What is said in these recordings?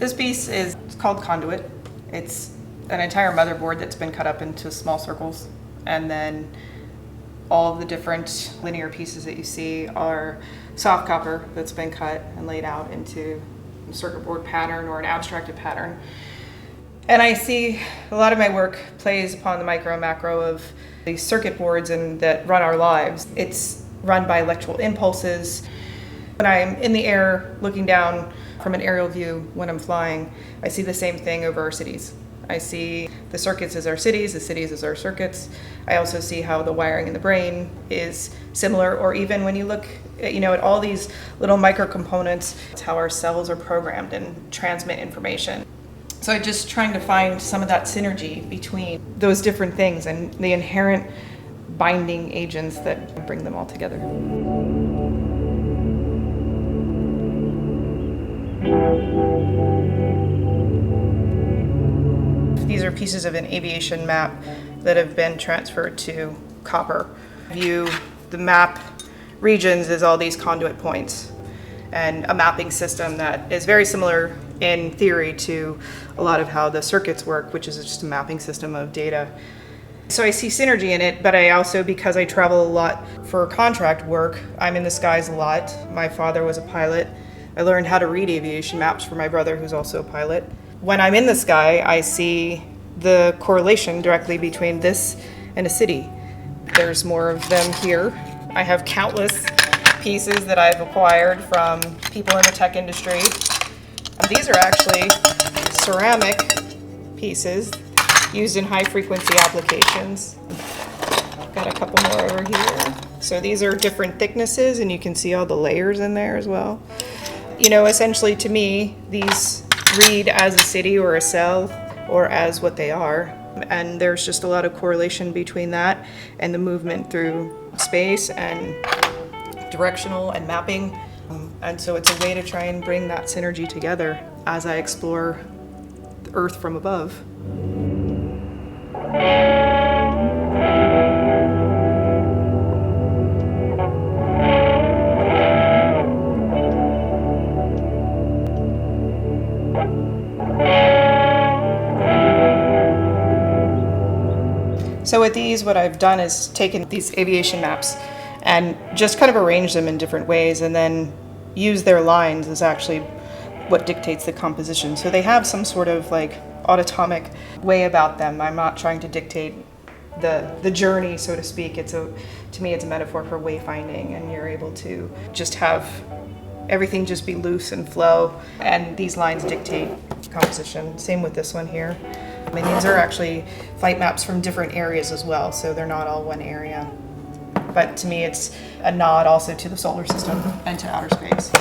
This piece is called Conduit. It's an entire motherboard that's been cut up into small circles, and then all of the different linear pieces that you see are soft copper that's been cut and laid out into a circuit board pattern or an abstracted pattern. And I see a lot of my work plays upon the micro and macro of these circuit boards and that run our lives. It's run by electrical impulses. When I'm in the air looking down from an aerial view when I'm flying, I see the same thing over our cities. I see the circuits as our cities, the cities as our circuits. I also see how the wiring in the brain is similar, or even when you look at all these little micro components, it's how our cells are programmed and transmit information. So I'm just trying to find some of that synergy between those different things and the inherent binding agents that bring them all together. These are pieces of an aviation map that have been transferred to copper. View the map regions as all these conduit points, and a mapping system that is very similar in theory to a lot of how the circuits work, which is just a mapping system of data. So I see synergy in it, but I also, because I travel a lot for contract work, I'm in the skies a lot. My father was a pilot. I learned how to read aviation maps from my brother, who's also a pilot. When I'm in the sky, I see the correlation directly between this and a city. There's more of them here. I have countless pieces that I've acquired from people in the tech industry. These are actually ceramic pieces used in high frequency applications. Got a couple more over here. So these are different thicknesses, and you can see all the layers in there as well. Essentially to me, these read as a city or a cell or as what they are. And there's just a lot of correlation between that and the movement through space and directional and mapping. And so it's a way to try and bring that synergy together as I explore the Earth from above. So with these, what I've done is taken these aviation maps and just kind of arranged them in different ways, and then use their lines as actually what dictates the composition. So they have some sort of autonomic way about them. I'm not trying to dictate the journey, so to speak. To me, it's a metaphor for wayfinding, and you're able to just have everything just be loose and flow, and these lines dictate composition. Same with this one here. I mean, these are actually flight maps from different areas as well, so they're not all one area. But to me, it's a nod also to the solar system and to outer space.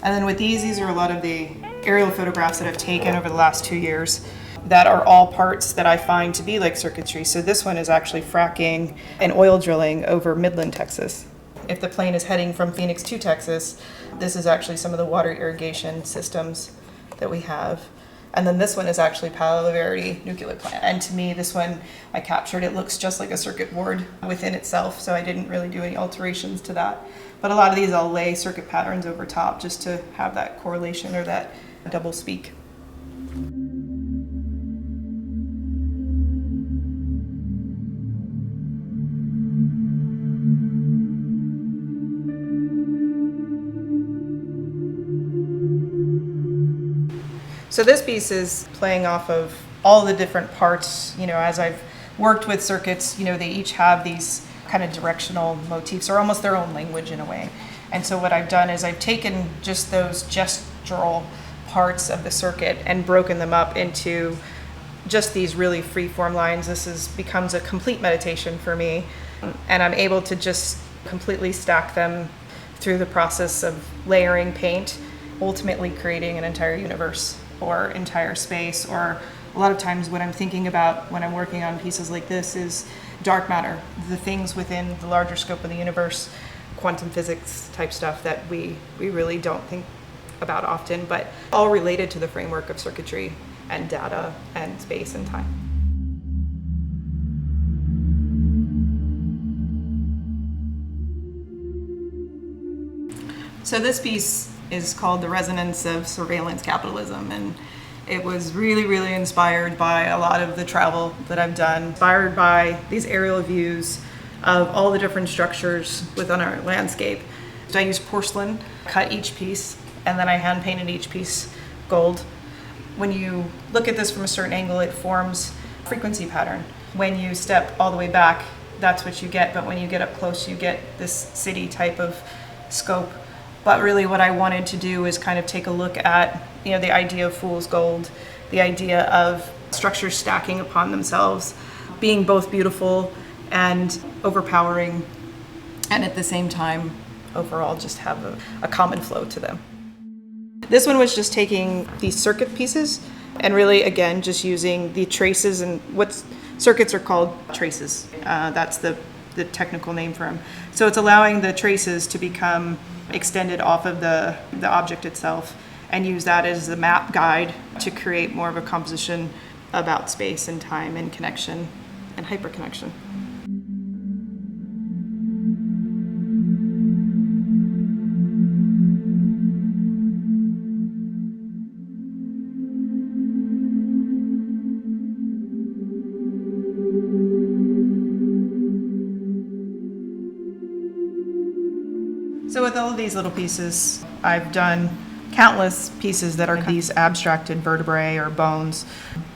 And then with these are a lot of the aerial photographs that I've taken over the last 2 years that are all parts that I find to be like circuitry. So this one is actually fracking and oil drilling over Midland, Texas. If the plane is heading from Phoenix to Texas, this is actually some of the water irrigation systems that we have. And then this one is actually Palo Verde nuclear plant. And to me, this one I captured, it looks just like a circuit board within itself, so I didn't really do any alterations to that. But a lot of these I'll lay circuit patterns over top just to have that correlation or that double speak. So this piece is playing off of all the different parts, as I've worked with circuits, they each have these kind of directional motifs or almost their own language in a way. And so what I've done is I've taken just those gestural parts of the circuit and broken them up into just these really free form lines. This becomes a complete meditation for me. And I'm able to just completely stack them through the process of layering paint, ultimately creating an entire universe or entire space. Or a lot of times what I'm thinking about when I'm working on pieces like this is dark matter, the things within the larger scope of the universe, quantum physics type stuff that we really don't think about often, but all related to the framework of circuitry and data and space and time. So this piece is called The Resonance of Surveillance Capitalism, and It was really, really inspired by a lot of the travel that I've done, inspired by these aerial views of all the different structures within our landscape. So I used porcelain, cut each piece, and then I hand painted each piece gold. When you look at this from a certain angle, it forms a frequency pattern. When you step all the way back, that's what you get, but when you get up close, you get this city type of scope. But really what I wanted to do is kind of take a look at, the idea of fool's gold, the idea of structures stacking upon themselves, being both beautiful and overpowering, and at the same time, overall just have a common flow to them. This one was just taking these circuit pieces and really, again, just using the traces, and what circuits are called traces. That's the technical name for them. So it's allowing the traces to become extended off of the object itself and use that as the map guide to create more of a composition about space and time and connection and hyperconnection. So with all of these little pieces, I've done countless pieces that are these abstracted vertebrae or bones.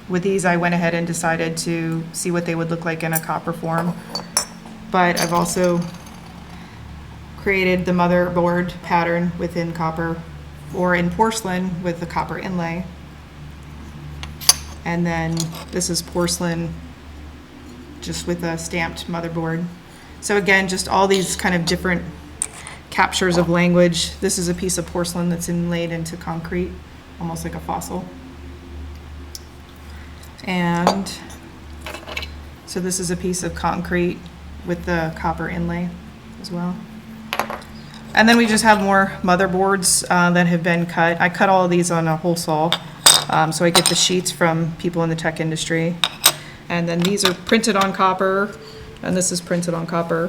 With these, I went ahead and decided to see what they would look like in a copper form. But I've also created the motherboard pattern within copper, or in porcelain with the copper inlay. And then this is porcelain just with a stamped motherboard. So again, just all these kind of different captures of language. This is a piece of porcelain that's inlaid into concrete, almost like a fossil. And so this is a piece of concrete with the copper inlay as well. And then we just have more motherboards that have been cut. I cut all of these on a hole saw, so I get the sheets from people in the tech industry. And then these are printed on copper, and this is printed on copper.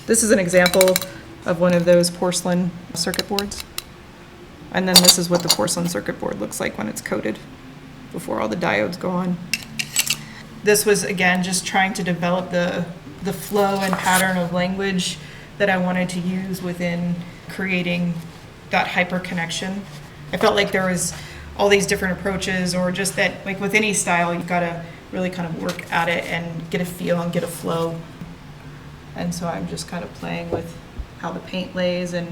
This is an example of one of those porcelain circuit boards. And then this is what the porcelain circuit board looks like when it's coated before all the diodes go on. This was, again, just trying to develop the flow and pattern of language that I wanted to use within creating that hyperconnection. I felt like there was all these different approaches, or just that, like with any style, you've got to really kind of work at it and get a feel and get a flow. And so I'm just kind of playing with how the paint lays and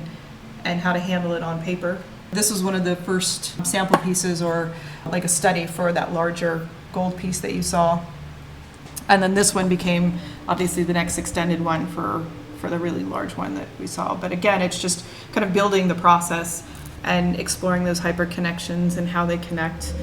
how to handle it on paper. This was one of the first sample pieces, or like a study for that larger gold piece that you saw. And then this one became obviously the next extended one for the really large one that we saw. But again, it's just kind of building the process and exploring those hyperconnections and how they connect.